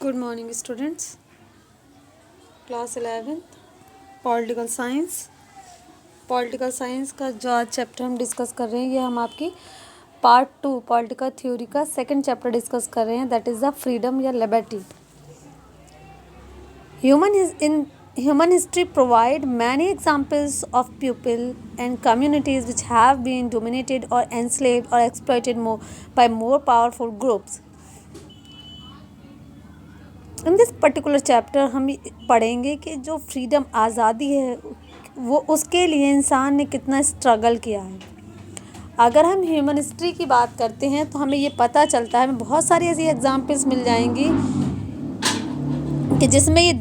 Good morning students. Class 11th political science का जो आज चैप्टर हम डिस्कस कर रहे हैं, ये हम आपकी पार्ट 2 पॉलिटिकल थ्योरी का सेकंड चैप्टर डिस्कस कर रहे हैं, दैट इज़ द फ्रीडम या liberty. Human history provide many examples of people and communities which have been dominated or enslaved or exploited by more powerful groups. In this particular chapter हम पढ़ेंगे कि जो freedom आज़ादी है वो उसके लिए इंसान ने कितना स्ट्रगल किया है। अगर हम ह्यूमन हिस्ट्री की बात करते हैं तो हमें ये पता चलता है, हमें बहुत सारी ऐसी एग्जांपल्स मिल जाएंगी कि जिसमें ये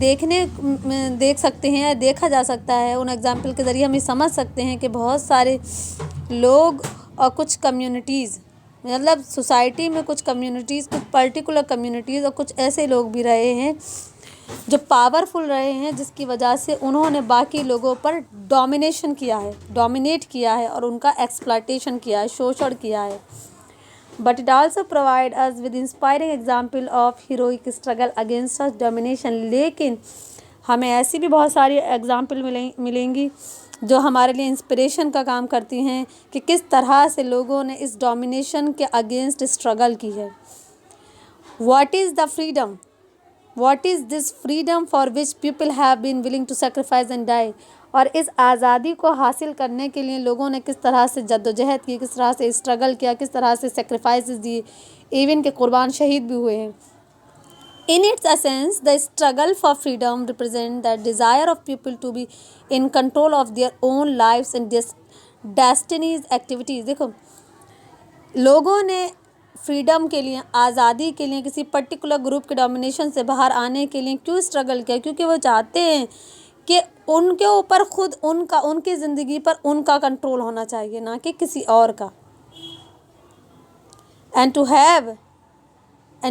देख सकते हैं या देखा जा सकता है। उन एग्जांपल के ज़रिए हम ये समझ सकते हैं कि बहुत सारे लोग और कुछ कम्युनिटीज़, मतलब सोसाइटी में कुछ कम्युनिटीज़, कुछ पर्टिकुलर कम्युनिटीज़ और कुछ ऐसे लोग भी रहे हैं जो पावरफुल रहे हैं, जिसकी वजह से उन्होंने बाकी लोगों पर डोमिनेट किया है और उनका एक्सप्लॉयटेशन किया है, शोषण किया है। But it also provide us with inspiring example of heroic struggle against such domination. लेकिन हमें ऐसी भी बहुत सारी एग्जाम्पल मिलेंगी जो हमारे लिए इंस्पिरेशन का काम करती हैं कि किस तरह से लोगों ने इस डोमिनेशन के अगेंस्ट स्ट्रगल की है। What is the freedom? What is this freedom for which people have been willing to sacrifice and die? और इस आज़ादी को हासिल करने के लिए लोगों ने किस तरह से जद्दोजहद की, किस तरह से स्ट्रगल किया, किस तरह से सेक्रीफाइसेस दिए, इवन के कुर्बान शहीद भी हुए हैं। In its essence, the struggle for freedom represents the desire of people to be in control of their own lives and destinies activities। देखो, लोगों ने फ्रीडम के लिए, आज़ादी के लिए, किसी पर्टिकुलर ग्रुप के डोमिनेशन से बाहर आने के लिए क्यों स्ट्रगल किया? क्योंकि वो चाहते हैं कि उनके ऊपर खुद उनकी ज़िंदगी पर उनका कंट्रोल होना चाहिए, ना कि किसी और का। and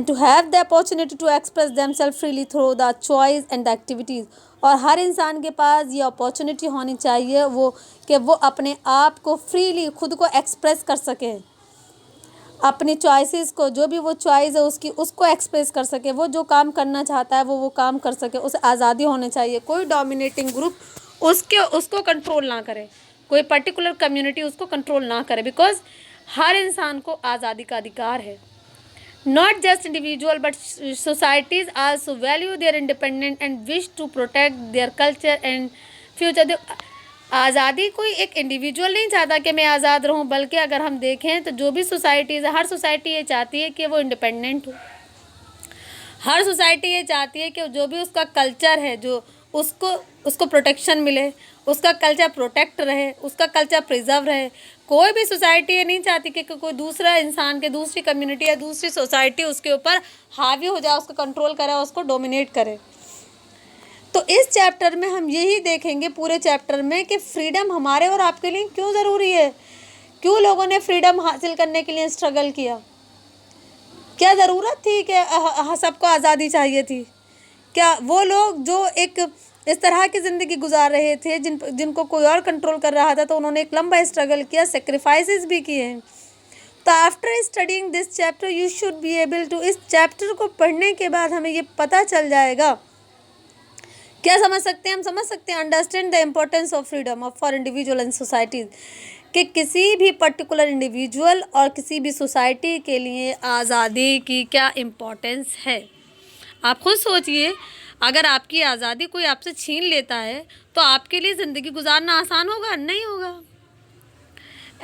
to have the opportunity to express themselves freely through the choice and the activities। और हर इंसान के पास ये अपॉर्चुनिटी होनी चाहिए कि वो अपने आप को फ्रीली खुद को एक्सप्रेस कर सके, अपनी चॉइसेस को, जो भी वो चॉइस है उसको एक्सप्रेस कर सके, वो जो काम करना चाहता है वो काम कर सके। उसे आज़ादी होनी चाहिए। कोई डोमिनेटिंग ग्रुप उसको कंट्रोल ना करे, कोई पर्टिकुलर कम्युनिटी उसको कंट्रोल ना करे, बिकॉज हर इंसान को आज़ादी का अधिकार है। Not just individual but societies also value their independence and wish to protect their culture and future। आज़ादी कोई एक इंडिविजुअल नहीं चाहता कि मैं आज़ाद रहूं, बल्कि अगर हम देखें तो जो भी सोसाइटीज़ है, हर सोसाइटी ये चाहती है कि वो इंडिपेंडेंट हो। हर सोसाइटी ये चाहती है कि जो भी उसका कल्चर है, जो उसको प्रोटेक्शन मिले, उसका कल्चर प्रोटेक्ट रहे, उसका कल्चर प्रिजर्व रहे। कोई भी सोसाइटी ये नहीं चाहती कि कोई दूसरा इंसान के, दूसरी कम्युनिटी या दूसरी सोसाइटी उसके ऊपर हावी हो जाए, उसको कंट्रोल करे, उसको डोमिनेट करे। तो इस चैप्टर में हम यही देखेंगे, पूरे चैप्टर में, कि फ्रीडम हमारे और आपके लिए क्यों ज़रूरी है, क्यों लोगों ने फ्रीडम हासिल करने के लिए स्ट्रगल किया, क्या ज़रूरत थी कि सबको आज़ादी चाहिए थी। क्या वो लोग जो एक इस तरह की ज़िंदगी गुजार रहे थे, जिनको कोई और कंट्रोल कर रहा था, तो उन्होंने एक लंबा स्ट्रगल किया, सेक्रीफाइसेस भी किए हैं। तो after studying this chapter you should be able to, इस चैप्टर को पढ़ने के बाद हमें ये पता चल जाएगा, क्या समझ सकते हैं? हम समझ सकते हैं, understand the importance of freedom for individual and societies, कि किसी भी पर्टिकुलर इंडिविजुअल और किसी भी सोसाइटी के लिए आज़ादी की क्या इम्पोर्टेंस है। आप खुद सोचिए, अगर आपकी आज़ादी कोई आपसे छीन लेता है तो आपके लिए ज़िंदगी गुजारना आसान होगा? नहीं होगा।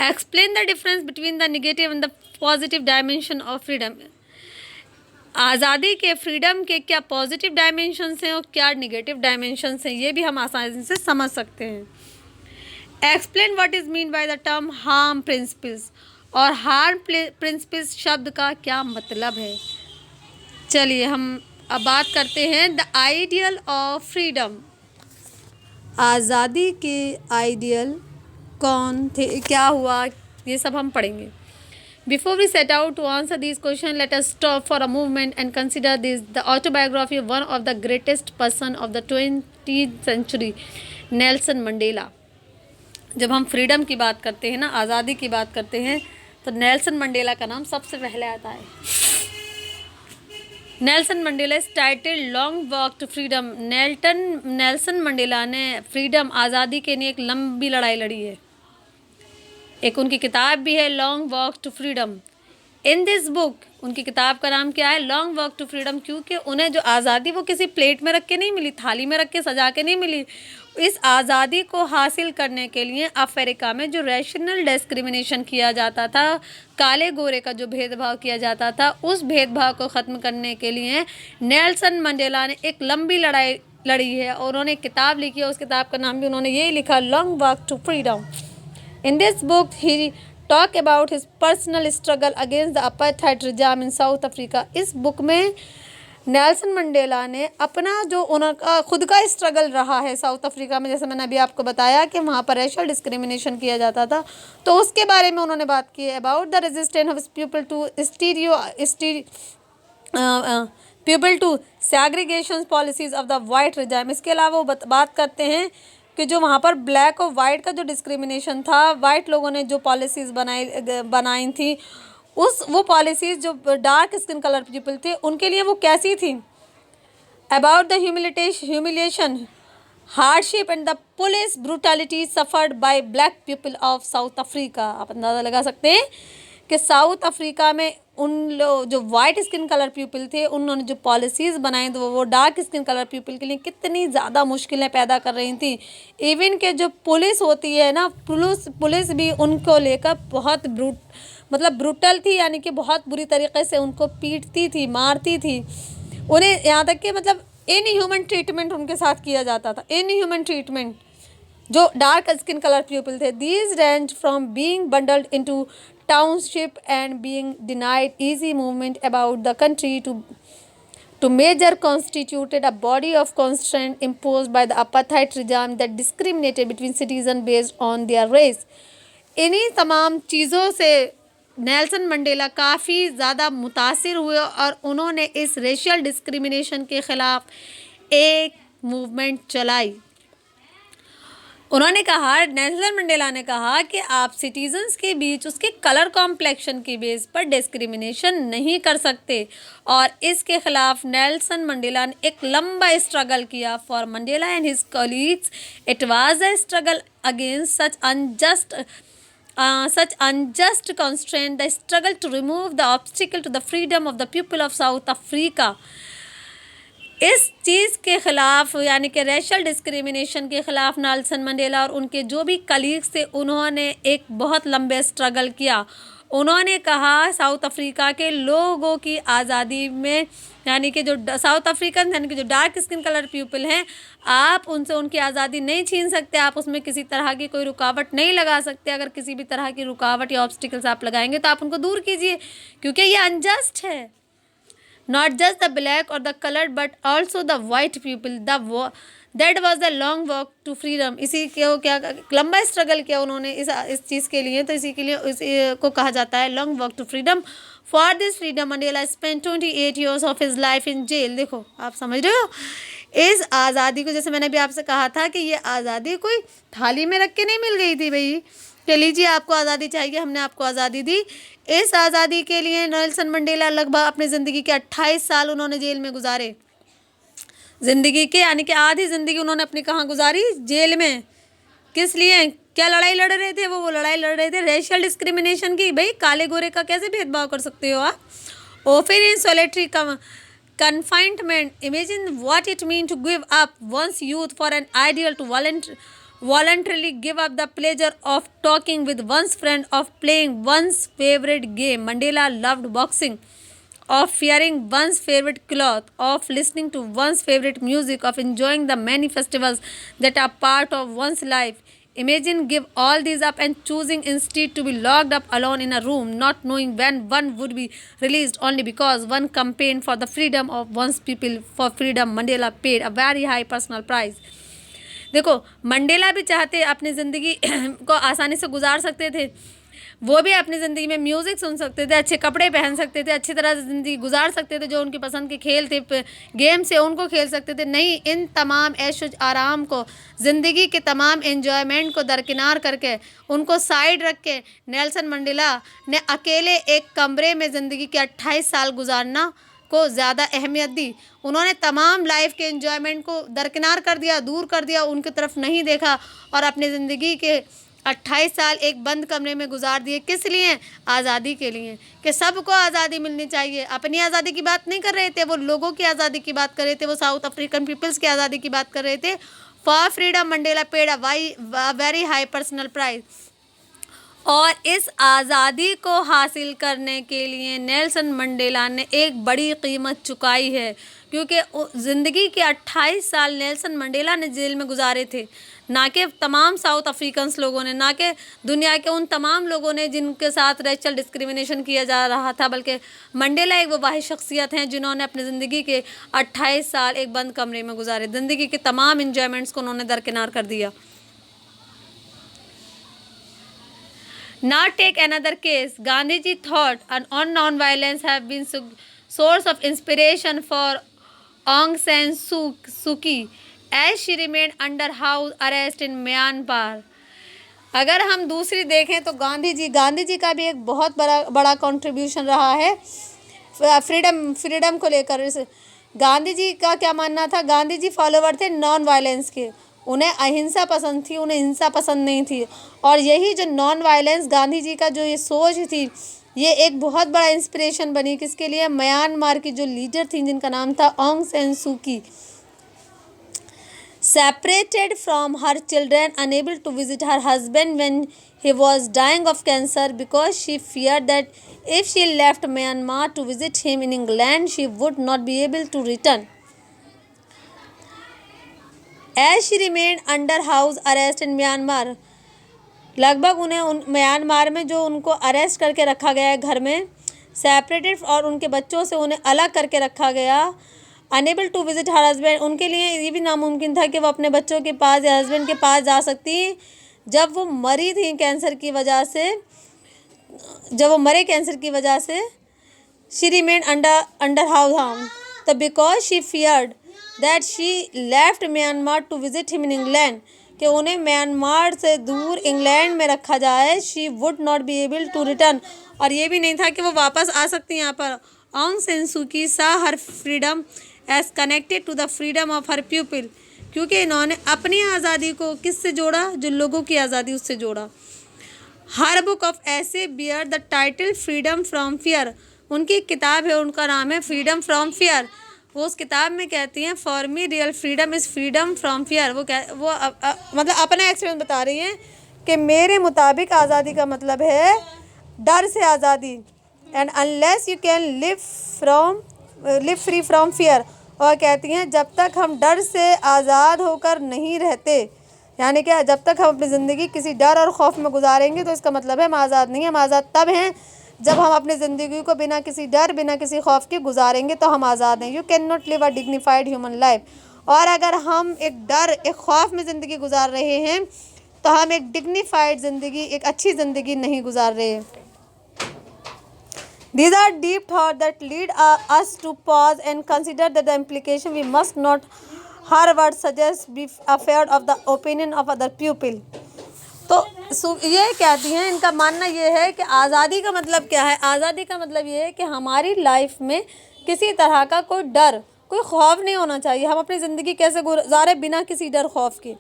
Explain the difference between the negative and the positive dimension of freedom. आज़ादी के, फ्रीडम के क्या पॉजिटिव डायमेंशंस हैं और क्या नेगेटिव डायमेंशंस हैं, ये भी हम आसानी से समझ सकते हैं। Explain what is mean by the term harm principles, और हार्म प्रिंसिपल्स शब्द का क्या मतलब है। चलिए हम अब बात करते हैं द आइडियल ऑफ फ्रीडम। आज़ादी के आइडियल कौन थे, क्या हुआ, ये सब हम पढ़ेंगे। Before we set out to answer this question, let us stop for a moment and consider this the autobiography of one of the greatest person of the 20th century, Nelson Mandela. जब हम freedom की बात करते हैं ना, आज़ादी की बात करते हैं, तो नेल्सन मंडेला का नाम सबसे पहले आता है। Nelson Mandela is titled long walk to freedom. Nelson Mandela ने फ्रीडम आज़ादी के लिए एक लंबी लड़ाई लड़ी है। एक उनकी किताब भी है long walk to freedom. In this book, उनकी किताब का नाम क्या है? Long walk to freedom. क्योंकि उन्हें जो आज़ादी वो किसी प्लेट में रख के नहीं मिली, थाली में रख के सजा के नहीं मिली। इस आज़ादी को हासिल करने के लिए अफ्रीका में जो रैशनल डिस्क्रिमिनेशन किया जाता था, काले गोरे का जो भेदभाव किया जाता था, उस भेदभाव को ख़त्म करने के लिए नेल्सन मंडेला ने एक लंबी लड़ाई लड़ी है और उन्होंने एक किताब लिखी है। उस किताब का नाम भी उन्होंने यही लिखा, long walk to freedom. In this book, he talk about his personal struggle against the apartheid regime in South Africa. इस बुक में नेल्सन मंडेला ने अपना जो उनका खुद का स्ट्रगल रहा है साउथ अफ्रीका में, जैसे मैंने अभी आपको बताया कि वहाँ पर रेशल डिस्क्रिमिनेशन किया जाता था, तो उसके बारे में उन्होंने बात की है। About the resistance of people to segregation policies of the white regime. इसके अलावा वो बात करते हैं कि जो वहाँ पर ब्लैक और वाइट का जो डिस्क्रिमिनेशन था, वाइट लोगों ने जो पॉलिसीज़ बनाई थी, वो पॉलिसीज़ जो डार्क स्किन कलर पीपल थे उनके लिए वो कैसी थी। About the humiliation, hardship and the police brutality suffered by black people of South Africa. आप अंदाज़ा लगा सकते हैं कि साउथ अफ्रीका में उन लोग जो वाइट स्किन कलर पीपल थे, उन्होंने जो पॉलिसीज़ बनाई तो वो डार्क स्किन कलर पीपल के लिए कितनी ज़्यादा मुश्किलें पैदा कर रही थी। इवन के जो पुलिस होती है ना, पुलिस भी उनको लेकर बहुत ब्रूटल थी, यानी कि बहुत बुरी तरीके से उनको पीटती थी, मारती थी उन्हें, यहाँ तक कि इनह्यूमन ट्रीटमेंट उनके साथ किया जाता था। इनह्यूमन ट्रीटमेंट जो डार्क स्किन कलर पीपल थे, these range from being bundled into township and being denied easy movement about the country to major constituted a body of constraint imposed by the apartheid regime that discriminated between citizens based on their race। इन्हीं तमाम चीज़ों से Nelson Mandela काफ़ी ज़्यादा मुतासिर हुए और उन्होंने इस रेशियल डिस्क्रिमिनेशन के ख़िलाफ़ एक मूवमेंट चलाई। उन्होंने कहा, नेल्सन मंडेला ने कहा कि आप सिटीजन्स के बीच उसके कलर कॉम्प्लेक्शन की बेस पर डिस्क्रिमिनेशन नहीं कर सकते, और इसके खिलाफ नेल्सन मंडेला ने एक लंबा स्ट्रगल किया। For Mandela and his colleagues it was a struggle against such unjust constraint, the struggle to remove the obstacle to the freedom of the people of South Africa। इस चीज़ के ख़िलाफ़, यानी कि racial discrimination के ख़िलाफ़ Nelson Mandela और उनके जो भी कलीग्स थे, उन्होंने एक बहुत लंबे स्ट्रगल किया। उन्होंने कहा साउथ अफ्रीका के लोगों की आज़ादी में, यानी कि जो साउथ अफ्रीकन यानी कि जो डार्क स्किन कलर पीपल हैं, आप उनसे उनकी आज़ादी नहीं छीन सकते, आप उसमें किसी तरह की कोई रुकावट नहीं लगा सकते। अगर किसी भी तरह की रुकावट या ऑब्स्टिकल्स आप लगाएंगे तो आप उनको दूर कीजिए, क्योंकि ये अनजस्ट है। Not just the black or the colored but also the white people। That was the long walk to freedom। इसी के क्या लंबा स्ट्रगल किया उन्होंने इस चीज़ के लिए, तो इसी के लिए इसी को कहा जाता है long walk to freedom. For this freedom Mandela spend 28 years of his life in jail. देखो, आप समझ रहे हो, इस आज़ादी को, जैसे मैंने भी आपसे कहा था कि ये आज़ादी कोई थाली में रख के नहीं मिल गई थी भाई कि लीजिए आपको आज़ादी चाहिए, हमने आपको आज़ादी दी। इस आज़ादी के लिए नेल्सन मंडेला लगभग अपनी ज़िंदगी के 28 साल उन्होंने जेल में गुजारे। ज़िंदगी के यानी कि आधी ज़िंदगी उन्होंने अपनी कहाँ गुजारी? जेल में। किस लिए? क्या लड़ाई लड़ रहे थे वो लड़ाई लड़ रहे थे रेशियल डिस्क्रिमिनेशन की। भाई, काले गोरे का कैसे भेदभाव कर सकते हो आप? और फिर इन solitary confinement, imagine what it means to give up one's youth for an ideal, to voluntarily give up the pleasure of talking with one's friend, of playing one's favorite game. Mandela loved boxing, of wearing one's favorite cloth, of listening to one's favorite music, of enjoying the many festivals that are part of one's life. Imagine give all these up and choosing instead to be locked up alone in a room, not knowing when one would be released, only because one campaigned for the freedom of one's people. For freedom, Mandela paid a very high personal price। देखो, Mandela भी चाहते अपनी ज़िंदगी को आसानी से गुजार सकते थे, वो भी अपनी ज़िंदगी में म्यूज़िक सुन सकते थे, अच्छे कपड़े पहन सकते थे, अच्छी तरह से ज़िंदगी गुजार सकते थे, जो उनकी पसंद के खेल थे, गेम से उनको खेल सकते थे। नहीं, इन तमाम ऐशो आराम को, ज़िंदगी के तमाम एन्जॉयमेंट को दरकिनार करके, उनको साइड रख के नेल्सन मंडेला ने अकेले एक कमरे में ज़िंदगी के 28 साल गुजारना को ज़्यादा अहमियत दी। उन्होंने तमाम लाइफ के एंजॉयमेंट को दरकिनार कर दिया, दूर कर दिया, उनकी तरफ नहीं देखा और अपनी ज़िंदगी के 28 साल एक बंद कमरे में गुजार दिए। किस लिए? आज़ादी के लिए, कि सबको आज़ादी मिलनी चाहिए। अपनी आज़ादी की बात नहीं कर रहे थे, वो लोगों की आज़ादी की बात कर रहे थे, वो साउथ अफ्रीकन पीपल्स की आज़ादी की बात कर रहे थे। For freedom Mandela paid a very high personal price. और इस आज़ादी को हासिल करने के लिए नेल्सन मंडेला ने एक बड़ी कीमत चुकाई है, क्योंकि ज़िंदगी के 28 साल नेल्सन मंडेला ने जेल में गुजारे थे, ना कि तमाम साउथ अफ्रीकन्स लोगों ने, ना कि दुनिया के उन तमाम लोगों ने जिनके साथ रेचल डिस्क्रिमिनेशन किया जा रहा था, बल्कि मंडेला एक वो वाहिद शख्सियत हैं जिन्होंने अपनी ज़िंदगी के 28 साल एक बंद कमरे में गुजारे। ज़िंदगी के तमाम इंजॉयमेंट्स को उन्होंने दरकिनार कर दिया। Now take another case. Gandhiji thought on non-violence have been source of inspiration for Aung San Suu Kyi as she remained under house arrest in Myanmar. अगर हम दूसरी देखें तो गांधी जी का भी एक बहुत बड़ा कंट्रीब्यूशन रहा है फ्रीडम को लेकर। गांधी जी का क्या मानना था? गांधी जी फॉलोवर थे नॉन वायलेंस के, उन्हें अहिंसा पसंद थी, उन्हें हिंसा पसंद नहीं थी। और यही जो नॉन वायलेंस गांधी जी का जो ये सोच थी, ये एक बहुत बड़ा इंस्पिरेशन बनी किसके लिए? म्यांमार की जो लीडर थी जिनका नाम था ऑन्ग सैन सू की। Separated from her children, unable to visit her husband when he was dying of cancer because she feared that if she left Myanmar to visit him in England, she would not be able to return. As she remained under house arrest in Myanmar, लगभग उन्हें Myanmar में जो उनको arrest करके रखा गया है घर में, सेपरेटेड, और उनके बच्चों से उन्हें अलग करके रखा गया। Unable to visit her husband, उनके लिए ये भी नामुमकिन था कि वो अपने बच्चों के पास या हस्बैंड के पास जा सकती जब वो मरी थी कैंसर की वजह से, जब वो मरे कैंसर की वजह से। She remain under house home तो because she feared that she left Myanmar to visit him in England, कि उन्हें म्यांमार से दूर इंग्लैंड में रखा जाए। She would not be able to return, और ये भी नहीं था कि वो वापस आ सकती यहाँ पर। ऑन्ग सैन सू की सा her freedom as connected to the freedom of her people, क्योंकि इन्होंने अपनी आज़ादी को किससे जोड़ा? जो लोगों की आज़ादी, उससे जोड़ा। हर बुक ऑफ ऐसे bear the title freedom from fear, उनकी एक किताब है, उनका नाम है फ्रीडम फ्रॉम फियर। वो उस किताब में कहती हैं for me real freedom is freedom from fear. मतलब अपना एक्सपीरियंस बता रही हैं कि मेरे मुताबिक आज़ादी का मतलब है डर से आज़ादी। And unless you can live free from fear, और कहती हैं जब तक हम डर से आज़ाद होकर नहीं रहते, यानी कि जब तक हम अपनी ज़िंदगी किसी डर और खौफ में गुजारेंगे तो इसका मतलब है हम आज़ाद नहीं हैं। हम आज़ाद तब हैं जब हम अपनी ज़िंदगी को बिना किसी डर, बिना किसी खौफ के गुजारेंगे तो हम आज़ाद हैं। You can not live a dignified human life, और अगर हम एक डर, एक खौफ में ज़िंदगी गुजार रहे हैं तो हम एक डिग्निफाइड ज़िंदगी, एक अच्छी ज़िंदगी नहीं गुजार रहे हैं। These are deep thoughts that lead us to pause and consider that the implication we must not, her words suggest, be afraid of the opinion of other people. तो ये कहती हैं, इनका मानना ये है कि आज़ादी का मतलब क्या है? आज़ादी का मतलब ये है कि हमारी लाइफ में किसी तरह का कोई डर, कोई खौफ नहीं होना चाहिए। हम अपनी ज़िंदगी कैसे गुजारे बिना किसी डर खौफ के,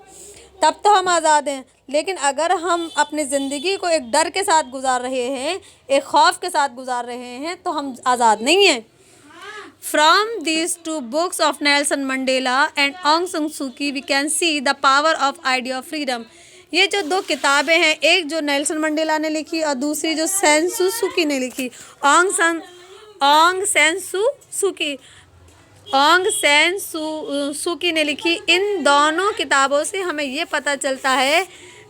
तब तो हम आज़ाद हैं। लेकिन अगर हम अपनी ज़िंदगी को एक डर के साथ गुजार रहे हैं, एक खौफ के साथ गुजार रहे हैं, तो हम आज़ाद नहीं हैं। From these two books of Nelson Mandela and Aung San Suu Kyi we can see the power of idea of freedom. ये जो दो किताबें हैं, एक जो नेल्सन मंडेला ने लिखी और दूसरी जो सैन सू की ने लिखी, ऑन्ग सैन सू की ने लिखी। इन दोनों किताबों से हमें ये पता चलता है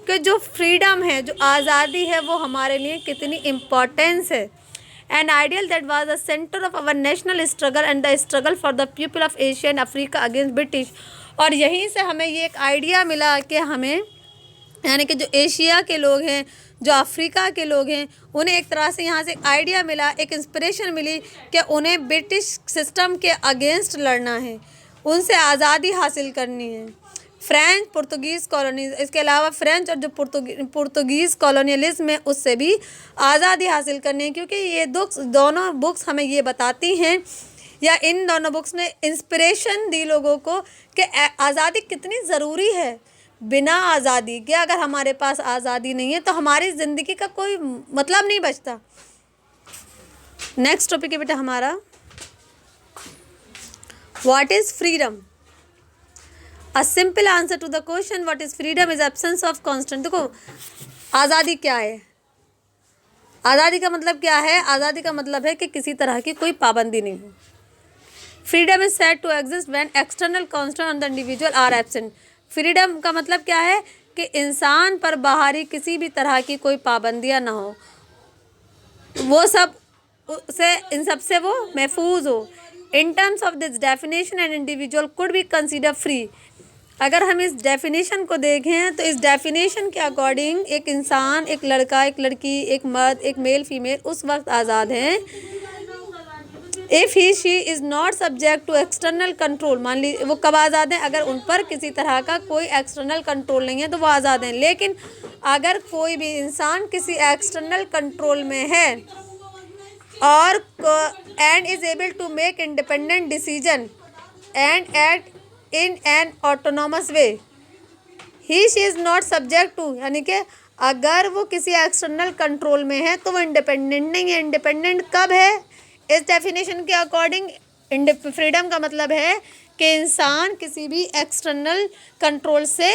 कि जो फ्रीडम है, जो आज़ादी है, वो हमारे लिए कितनी इम्पोर्टेंस है। An ideal that was the centre of our national struggle and the struggle for the people of Asia and Africa against British. और यहीं से हमें ये एक आइडिया मिला कि हमें, यानी कि जो एशिया के लोग हैं, जो अफ्रीका के लोग हैं, उन्हें एक तरह से यहाँ से आइडिया मिला, एक इंस्पिरेशन मिली कि उन्हें ब्रिटिश सिस्टम के अगेंस्ट लड़ना है, उनसे आज़ादी हासिल करनी है। फ्रेंच पुर्तगीज़ कॉलोनीज, इसके अलावा फ्रेंच और जो पुर्तगीज़ कॉलोनियलिज्म है उससे भी आज़ादी हासिल करनी है, क्योंकि ये दोनों बुक्स हमें ये बताती हैं या इन दोनों बुक्स ने इंस्पिरेशन दी लोगों को कि आज़ादी कितनी ज़रूरी है। बिना आज़ादी के, अगर हमारे पास आज़ादी नहीं है तो हमारी ज़िंदगी का कोई मतलब नहीं बचता। नेक्स्ट टॉपिक है बेटा हमारा, what is freedom. A simple answer to the question what is freedom is absence of constant. देखो आज़ादी क्या है, आज़ादी का मतलब क्या है, आज़ादी का मतलब है कि किसी तरह की कोई पाबंदी नहीं हो। Freedom is said to exist when external constant on the individual are absent. Freedom का मतलब क्या है कि इंसान पर बाहरी किसी भी तरह की कोई पाबंदियाँ ना हो, वो सब से इन सब से वो महफूज हो। In terms of this definition an individual could be consider free. अगर हम इस डेफिनेशन को देखें तो इस डेफिनेशन के अकॉर्डिंग एक इंसान, एक लड़का, एक लड़की, एक मर्द, एक मेल फीमेल उस वक्त आज़ाद हैं if he she is not subject to external control. मान लीजिए वो कब आज़ाद हैं, अगर उन पर किसी तरह का कोई एक्सटर्नल कंट्रोल नहीं है तो वो आज़ाद हैं। लेकिन अगर कोई भी इंसान किसी एक्सटर्नल कंट्रोल में है और and is able to make independent decision and act in an autonomous way, he she is not subject to, यानी कि अगर वो किसी एक्सटर्नल कंट्रोल में है तो वो इंडिपेंडेंट नहीं है। इंडिपेंडेंट कब है, इस डेफिनेशन के अकॉर्डिंग फ्रीडम का मतलब है कि इंसान किसी भी एक्सटर्नल कंट्रोल से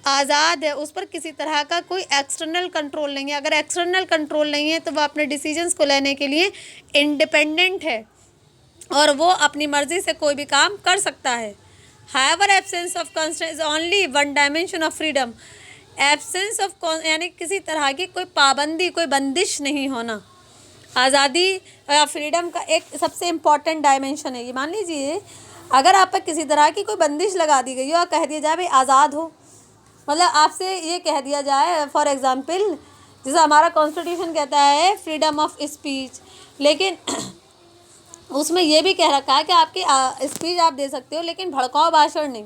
आज़ाद है, उस पर किसी तरह का कोई एक्सटर्नल कंट्रोल नहीं है। अगर एक्सटर्नल कंट्रोल नहीं है तो वह अपने डिसीजंस को लेने के लिए इंडिपेंडेंट है और वो अपनी मर्ज़ी से कोई भी काम कर सकता है। However absence of constraint is only one dimension of freedom. Absence of यानी किसी तरह की कोई पाबंदी, कोई बंदिश नहीं होना आज़ादी या फ्रीडम का एक सबसे इम्पॉर्टेंट डायमेंशन है। ये मान लीजिए अगर आप पर किसी तरह की कोई बंदिश लगा दी गई हो और कह दिया जाए भाई आज़ाद हो, मतलब आपसे ये कह दिया जाए फॉर एग्ज़ाम्पल जैसे हमारा कॉन्स्टिट्यूशन कहता है फ्रीडम ऑफ स्पीच, लेकिन उसमें ये भी कह रखा है कि आपकी स्पीच आप दे सकते हो लेकिन भड़काऊ भाषण नहीं।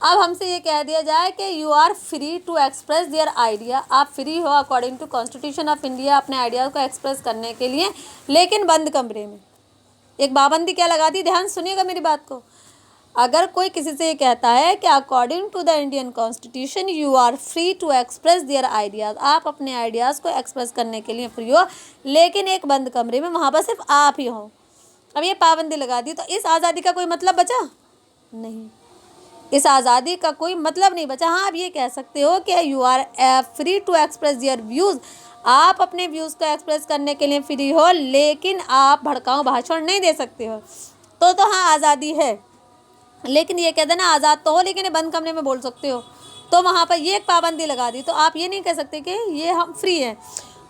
अब हमसे ये कह दिया जाए कि you are free to express their idea, आप फ्री हो according to constitution of India अपने आइडिया को एक्सप्रेस करने के लिए, लेकिन बंद कमरे में। एक पाबंदी क्या लगा दी, ध्यान सुनिएगा मेरी बात को। अगर कोई किसी से ये कहता है कि according to the Indian constitution you are free to express their ideas, आप अपने आइडियाज़ को एक्सप्रेस करने के लिए फ्री हो लेकिन एक बंद कमरे में, वहाँ पर सिर्फ आप ही हो। अब ये पाबंदी लगा दी तो इस आज़ादी का कोई मतलब बचा नहीं, इस आज़ादी का कोई मतलब नहीं बचा। हाँ आप ये कह सकते हो कि you are free to express your views, आप अपने व्यूज़ को एक्सप्रेस करने के लिए फ्री हो लेकिन आप भड़काऊ भाषण नहीं दे सकते हो। तो हाँ आज़ादी है, लेकिन ये कह देना आज़ाद तो हो लेकिन बंद कमरे में बोल सकते हो, तो वहाँ पर ये एक पाबंदी लगा दी तो आप ये नहीं कह सकते कि ये हम फ्री हैं।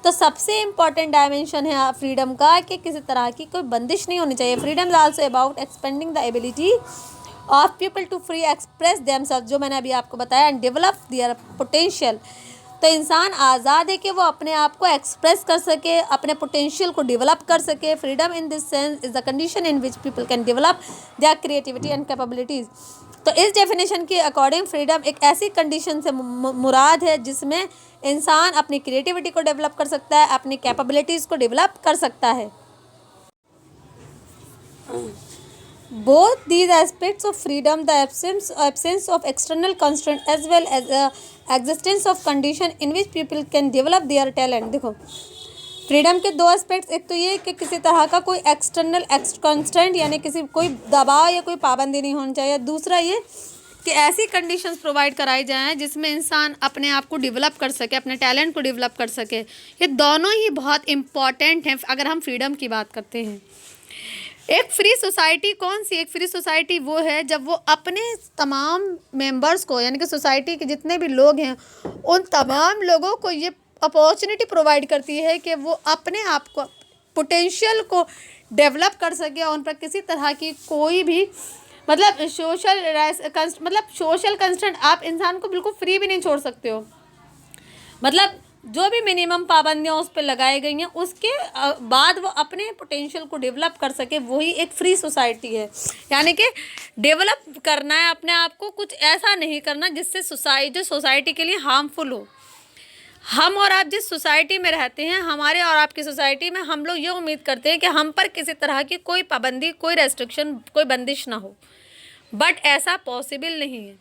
तो सबसे इम्पॉर्टेंट डायमेंशन है फ्रीडम का कि किसी तरह की कोई बंदिश नहीं होनी चाहिए। Freedom is also about expanding the ability of people to free express themselves, जो मैंने अभी आपको बताया, एंड डेवलप देयर पोटेंशियल। तो इंसान आज़ाद है कि वो अपने आप को एक्सप्रेस कर सके, अपने पोटेंशियल को डेवलप कर सके। Freedom in this sense is the condition in which people can develop their creativity and capabilities. तो इस डेफिनेशन के अकॉर्डिंग फ्रीडम एक ऐसी कंडीशन से मुराद है जिसमें इंसान अपनी क्रिएटिविटी को डेवलप कर सकता है, अपनी कैपेबिलिटीज़ को डेवलप कर सकता है। Both these aspects of freedom, the absence of external constraint as well as the existence of condition in which people can develop their talent। देखो फ्रीडम के दो एस्पेक्ट्स, एक तो ये कि किसी तरह का कोई एक्सटर्नल कंस्ट्रेंट यानी किसी कोई दबाव या कोई पाबंदी नहीं होनी चाहिए। दूसरा ये कि ऐसी कंडीशंस प्रोवाइड कराई जाएं जिसमें इंसान अपने आप को डेवलप कर सके, अपने टैलेंट को डेवलप कर सके। ये दोनों ही बहुत इम्पॉर्टेंट हैं अगर हम फ्रीडम की बात करते हैं। एक फ्री सोसाइटी कौन सी, एक फ्री सोसाइटी वो है जब वो अपने तमाम मेंबर्स को यानी कि सोसाइटी के जितने भी लोग हैं उन तमाम लोगों को ये अपॉर्चुनिटी प्रोवाइड करती है कि वो अपने आप को पोटेंशियल को डेवलप कर सके और उन पर किसी तरह की कोई भी मतलब सोशल कंस्ट्रेंट आप इंसान को बिल्कुल फ्री भी नहीं छोड़ सकते हो। मतलब जो भी मिनिमम पाबंदियाँ उस पर लगाई गई हैं उसके बाद वो अपने पोटेंशियल को डेवलप कर सके, वही एक फ्री सोसाइटी है। यानी कि डेवलप करना है अपने आप को, कुछ ऐसा नहीं करना जिससे सोसाइटी के लिए हार्मफुल हो। हम और आप जिस सोसाइटी में रहते हैं, हमारे और आपकी सोसाइटी में हम लोग ये उम्मीद करते हैं कि हम पर किसी तरह की कोई पाबंदी, कोई रेस्ट्रिक्शन, कोई बंदिश ना हो, बट ऐसा पॉसिबल नहीं है।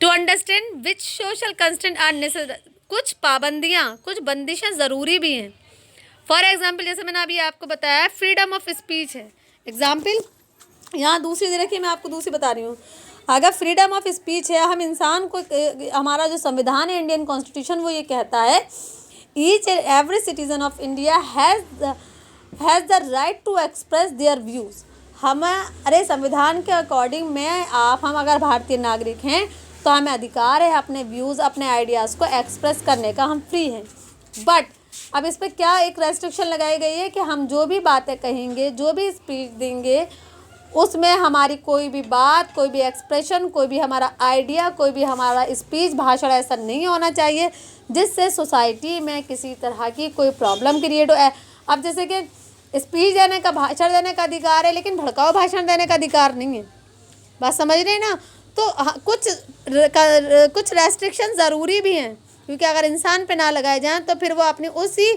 To understand which social constraint are necessary, कुछ पाबंदियाँ, कुछ बंदिशें ज़रूरी भी हैं। फॉर एग्जाम्पल, जैसे मैंने अभी आपको बताया, फ्रीडम ऑफ स्पीच है एग्जाम्पल। यहाँ दूसरी दे रखी, मैं आपको दूसरी बता रही हूँ। अगर फ्रीडम ऑफ स्पीच है, हम इंसान को, हमारा जो संविधान है, इंडियन कॉन्स्टिट्यूशन, वो ये कहता है each and every citizen of India has the right to express their views. हमारे संविधान के अकॉर्डिंग में हम अगर भारतीय नागरिक हैं तो हमें अधिकार है अपने व्यूज़, अपने आइडियाज़ को एक्सप्रेस करने का, हम फ्री हैं। बट अब इस पर क्या एक रेस्ट्रिक्शन लगाई गई है कि हम जो भी बातें कहेंगे, जो भी स्पीच देंगे, उसमें हमारी कोई भी बात, कोई भी एक्सप्रेशन, कोई भी हमारा आइडिया, कोई भी हमारा स्पीच, भाषण ऐसा नहीं होना चाहिए जिससे सोसाइटी में किसी तरह की कोई प्रॉब्लम क्रिएट हो। अब जैसे कि स्पीच देने का, भाषण देने का अधिकार है, लेकिन भड़काऊ भाषण देने का अधिकार नहीं है। बात समझ रहे हैं ना? तो कुछ रेस्ट्रिक्शन ज़रूरी भी हैं, क्योंकि अगर इंसान पे ना लगाए जाएं तो फिर वो अपनी उसी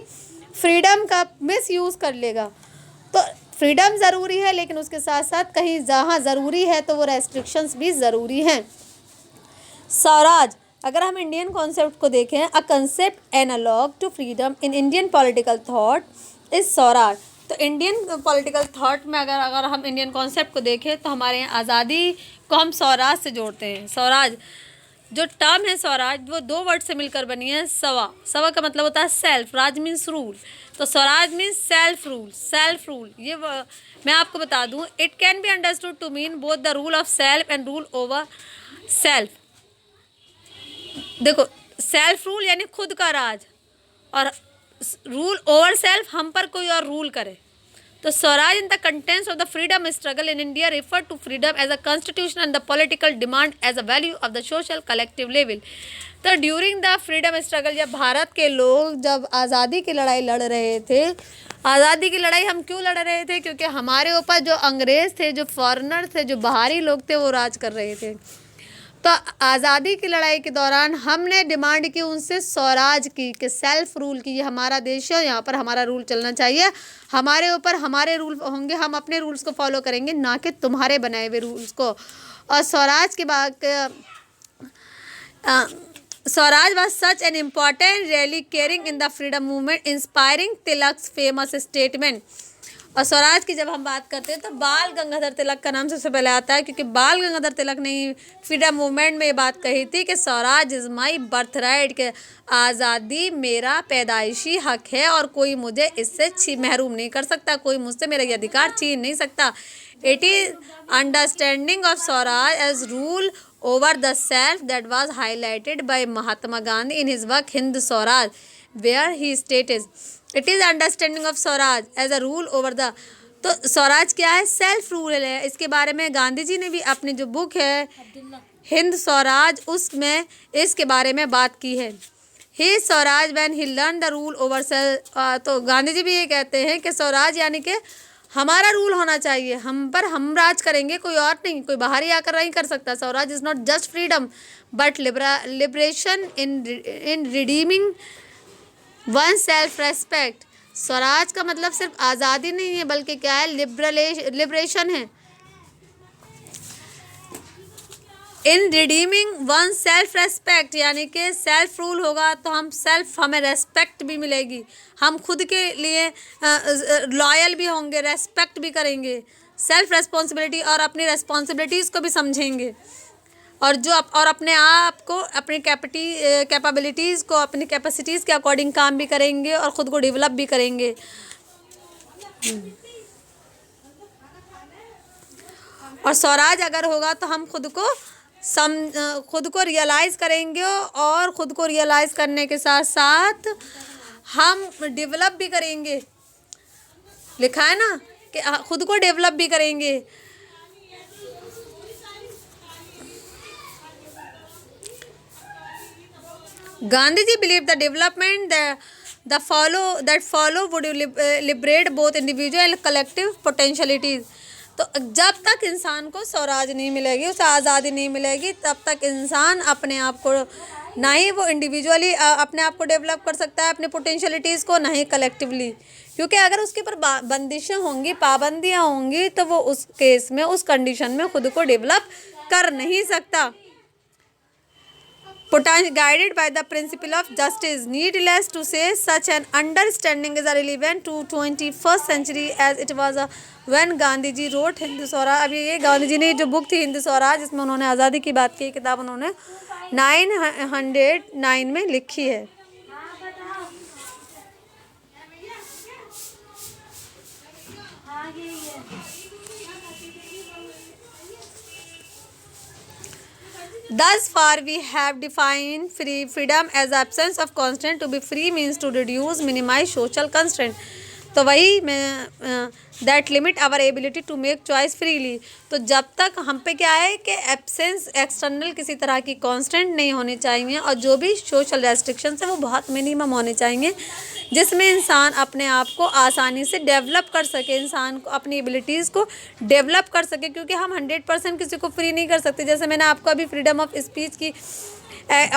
फ्रीडम का मिस यूज़ कर लेगा। तो फ्रीडम ज़रूरी है, लेकिन उसके साथ साथ कहीं जहाँ ज़रूरी है तो वो रेस्ट्रिक्शंस भी ज़रूरी हैं। स्वराज, अगर हम इंडियन कॉन्सेप्ट को देखें, a concept analogue to freedom in Indian political thought is swaraj. तो इंडियन पॉलिटिकल थॉट में अगर हम इंडियन कॉन्सेप्ट को देखें तो हमारे यहाँ आज़ादी को हम स्वराज से जोड़ते हैं। स्वराज जो टर्म है, स्वराज, वो दो वर्ड से मिलकर बनी है। सवा का मतलब होता है सेल्फ, राज मीन्स रूल, तो swaraj means self rule, self rule. ये मैं आपको बता दूं, it can be understood to mean both the rule of self and rule over self. देखो, सेल्फ रूल यानी खुद का राज, और रूल ओवर सेल्फ, हम पर कोई और रूल करे। तो swaraj in the contents of the freedom struggle in India refer to freedom as a constitution and the political demand as a value of the social collective level. तो during the freedom struggle, जब भारत के लोग जब आज़ादी की लड़ाई लड़ रहे थे, आज़ादी की लड़ाई हम क्यों लड़ रहे थे? क्योंकि हमारे ऊपर जो अंग्रेज़ थे, जो फॉरेनर थे, जो बाहरी लोग थे, वो राज कर रहे थे। तो आज़ादी की लड़ाई के दौरान हमने डिमांड की उनसे स्वराज की, कि सेल्फ रूल की, ये हमारा देश है, यहाँ पर हमारा रूल चलना चाहिए, हमारे ऊपर हमारे रूल होंगे, हम अपने रूल्स को फॉलो करेंगे, ना कि तुम्हारे बनाए हुए रूल्स को। और स्वराज की बात, Swaraj was such an important rally carrying in the freedom movement, inspiring Tilak's famous statement। और स्वराज की जब हम बात करते हैं तो बाल गंगाधर तिलक का नाम सबसे पहले आता है, क्योंकि बाल गंगाधर तिलक ने फ्रीडम मूवमेंट में ये बात कही थी कि Swaraj is my birth right, के आज़ादी मेरा पैदाइशी हक है और कोई मुझे इससे महरूम नहीं कर सकता, कोई मुझसे मेरा ये अधिकार छीन नहीं सकता। It is understanding of swaraj as rule over the self that was highlighted by Mahatma Gandhi in his work Hind Swaraj, where he states it is understanding of Swaraj as a rule over the। तो स्वराज क्या है? Self rule है। इसके बारे में गांधी जी ने भी अपनी जो बुक है हिंद स्वराज, उसमें इसके बारे में बात की है। He swaraj when he learn the rule over self. तो गांधी जी भी ये कहते हैं कि स्वराज यानी कि हमारा रूल होना चाहिए, हम पर हम राज करेंगे, कोई और नहीं, कोई बाहर ही आकर नहीं कर सकता। Swaraj is not just freedom but liberation in redeeming one self respect. Swaraj का मतलब सिर्फ आज़ादी नहीं है, बल्कि क्या है? लिबरेशन है। इन रिडीमिंग वन सेल्फ रेस्पेक्ट, यानी कि सेल्फ रूल होगा तो हमें रेस्पेक्ट भी मिलेगी, हम खुद के लिए लॉयल भी होंगे, रेस्पेक्ट भी करेंगे, सेल्फ रेस्पॉन्सिबिलिटी और अपनी रेस्पॉन्सिबिलिटीज़ को भी समझेंगे, और अपने आप को, अपनी कैपेबिलिटीज़ को, अपनी कैपेसिटीज़ के अकॉर्डिंग काम भी करेंगे और ख़ुद को डेवलप भी करेंगे। और स्वराज अगर होगा तो हम खुद को रियलाइज़ करेंगे, और ख़ुद को रियलाइज़ करने के साथ साथ हम डेवलप भी करेंगे। लिखा है ना कि खुद को डेवलप भी करेंगे। Gandhi ji believe the development that follow would liberate both individual and collective potentialities। तो जब तक इंसान को स्वराज नहीं मिलेगी, उसे आज़ादी नहीं मिलेगी, तब तक इंसान अपने आप को ना ही वो इंडिविजुअली अपने आप को डेवलप कर सकता है, अपने पोटेंशियलिटीज़ को, ना ही कलेक्टिवली। क्योंकि अगर उसके ऊपर बंदिशें होंगी, पाबंदियाँ होंगी, तो वो उस केस में, उस कंडीशन में खुद को डेवलप कर नहीं सकता। Guided by the principle of justice, needless to say, such an understanding is relevant to 21st century as it was when Gandhi ji wrote Hind Swaraj. अभी ये गांधी जी ने जो बुक थी हिंद स्वराज, जिसमें उन्होंने आज़ादी की बात की, किताब उन्होंने 909 में लिखी है। Thus far we have defined freedom as absence of constraint. To be free means to reduce, minimize social constraint. तो वही मैं that limit our ability to make choice freely. तो जब तक हम पे क्या है कि एब्सेंस एक्सटर्नल किसी तरह की कांस्टेंट नहीं होनी चाहिए, और जो भी सोशल रेस्ट्रिक्शंस है वो बहुत मिनिमम होने चाहिए, जिसमें इंसान अपने आप को आसानी से डेवलप कर सके, इंसान को अपनी एबिलिटीज़ को डेवलप कर सके। क्योंकि हम 100% किसी को फ्री नहीं कर सकते। जैसे मैंने आपको अभी फ्रीडम ऑफ स्पीच की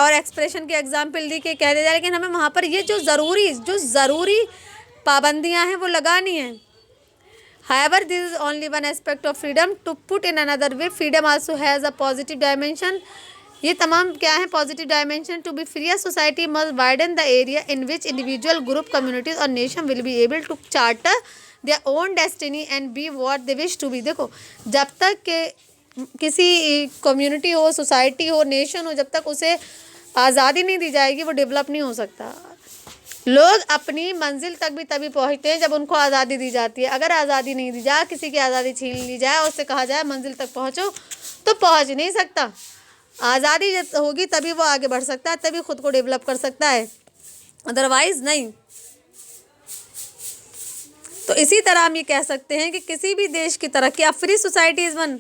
और एक्सप्रेशन की एग्जांपल दी कि कह दिया जाए, लेकिन हमें वहाँ पर ये जो ज़रूरी पाबंदियाँ हैं वो लगानी है। However, this is only one aspect of freedom. To put in another way, freedom also has a positive dimension. ये तमाम क्या है positive dimension. To be free, society must widen the area in which individual, group, communities और nation will be able to charter their own destiny and be what they wish to be. देखो, जब तक के किसी community हो, society हो, nation हो, जब तक उसे आज़ादी नहीं दी जाएगी वो डेवलप नहीं हो सकता। लोग अपनी मंजिल तक भी तभी पहुंचते हैं जब उनको आज़ादी दी जाती है। अगर आज़ादी नहीं दी जाए, किसी की आज़ादी छीन ली जाए और उससे कहा जाए मंजिल तक पहुंचो, तो पहुंच नहीं सकता। आज़ादी जब होगी तभी वो आगे बढ़ सकता है, तभी खुद को डेवलप कर सकता है, अदरवाइज नहीं। तो इसी तरह हम ये कह सकते हैं कि किसी भी देश की तरक्की, free society is one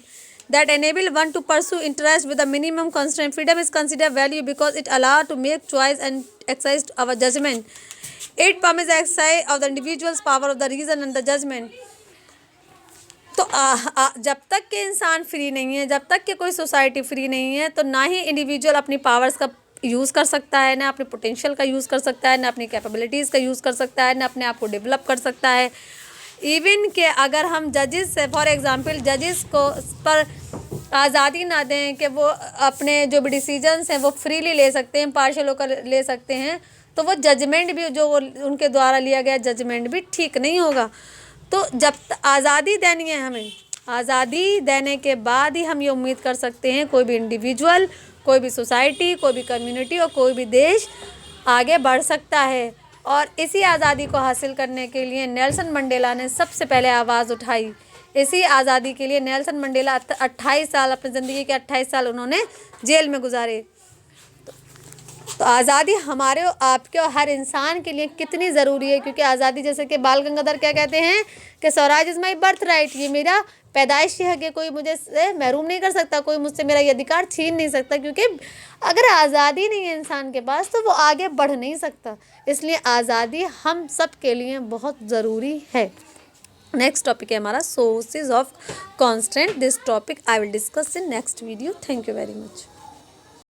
that enable one to pursue interest with a minimum constraint. Freedom is considered value because it allows to make choice and exercise our judgment. It permits the exercise of the individual's power of the reason and the judgment. तो जब तक के इंसान free नहीं है, जब तक कि कोई सोसाइटी फ्री नहीं है, तो ना ही इंडिविजुअल अपनी पावर्स का यूज़ कर सकता है, ना अपने पोटेंशियल का यूज़ कर सकता है, ना अपनी कैपेबिलिटीज़ का यूज़ कर सकता है, ना अपने आप को डेवलप कर सकता है। इवन के अगर हम जजेस से, फॉर एग्ज़ाम्पल, जजेस को पर आज़ादी ना दें कि वो अपने जो भी डिसीजंस हैं वो फ्रीली ले सकते हैं, पार्शियल होकर ले सकते हैं, तो वो जजमेंट भी, जो उनके द्वारा लिया गया जजमेंट भी ठीक नहीं होगा। तो जब आज़ादी देनी है हमें, आज़ादी देने के बाद ही हम ये उम्मीद कर सकते हैं कोई भी इंडिविजुअल, कोई भी सोसाइटी, कोई भी कम्युनिटी और कोई भी देश आगे बढ़ सकता है। और इसी आज़ादी को हासिल करने के लिए नेल्सन मंडेला ने सबसे पहले आवाज़ उठाई। इसी आज़ादी के लिए नेल्सन मंडेला 28 साल, अपनी ज़िंदगी के 28 साल उन्होंने जेल में गुजारे। तो आज़ादी हमारे और आपके और हर इंसान के लिए कितनी ज़रूरी है, क्योंकि आज़ादी, जैसे कि बाल गंगाधर क्या कहते हैं कि Swaraj is my birth right, ये मेरा पैदाइशी हक है, कोई मुझे से महरूम नहीं कर सकता, कोई मुझसे मेरा ये अधिकार छीन नहीं सकता। क्योंकि अगर आज़ादी नहीं है इंसान के पास तो वो आगे बढ़ नहीं सकता। इसलिए आज़ादी हम सब के लिए बहुत ज़रूरी है। नेक्स्ट टॉपिक है हमारा sources of constant. This topic I will discuss in next video. Thank you very much.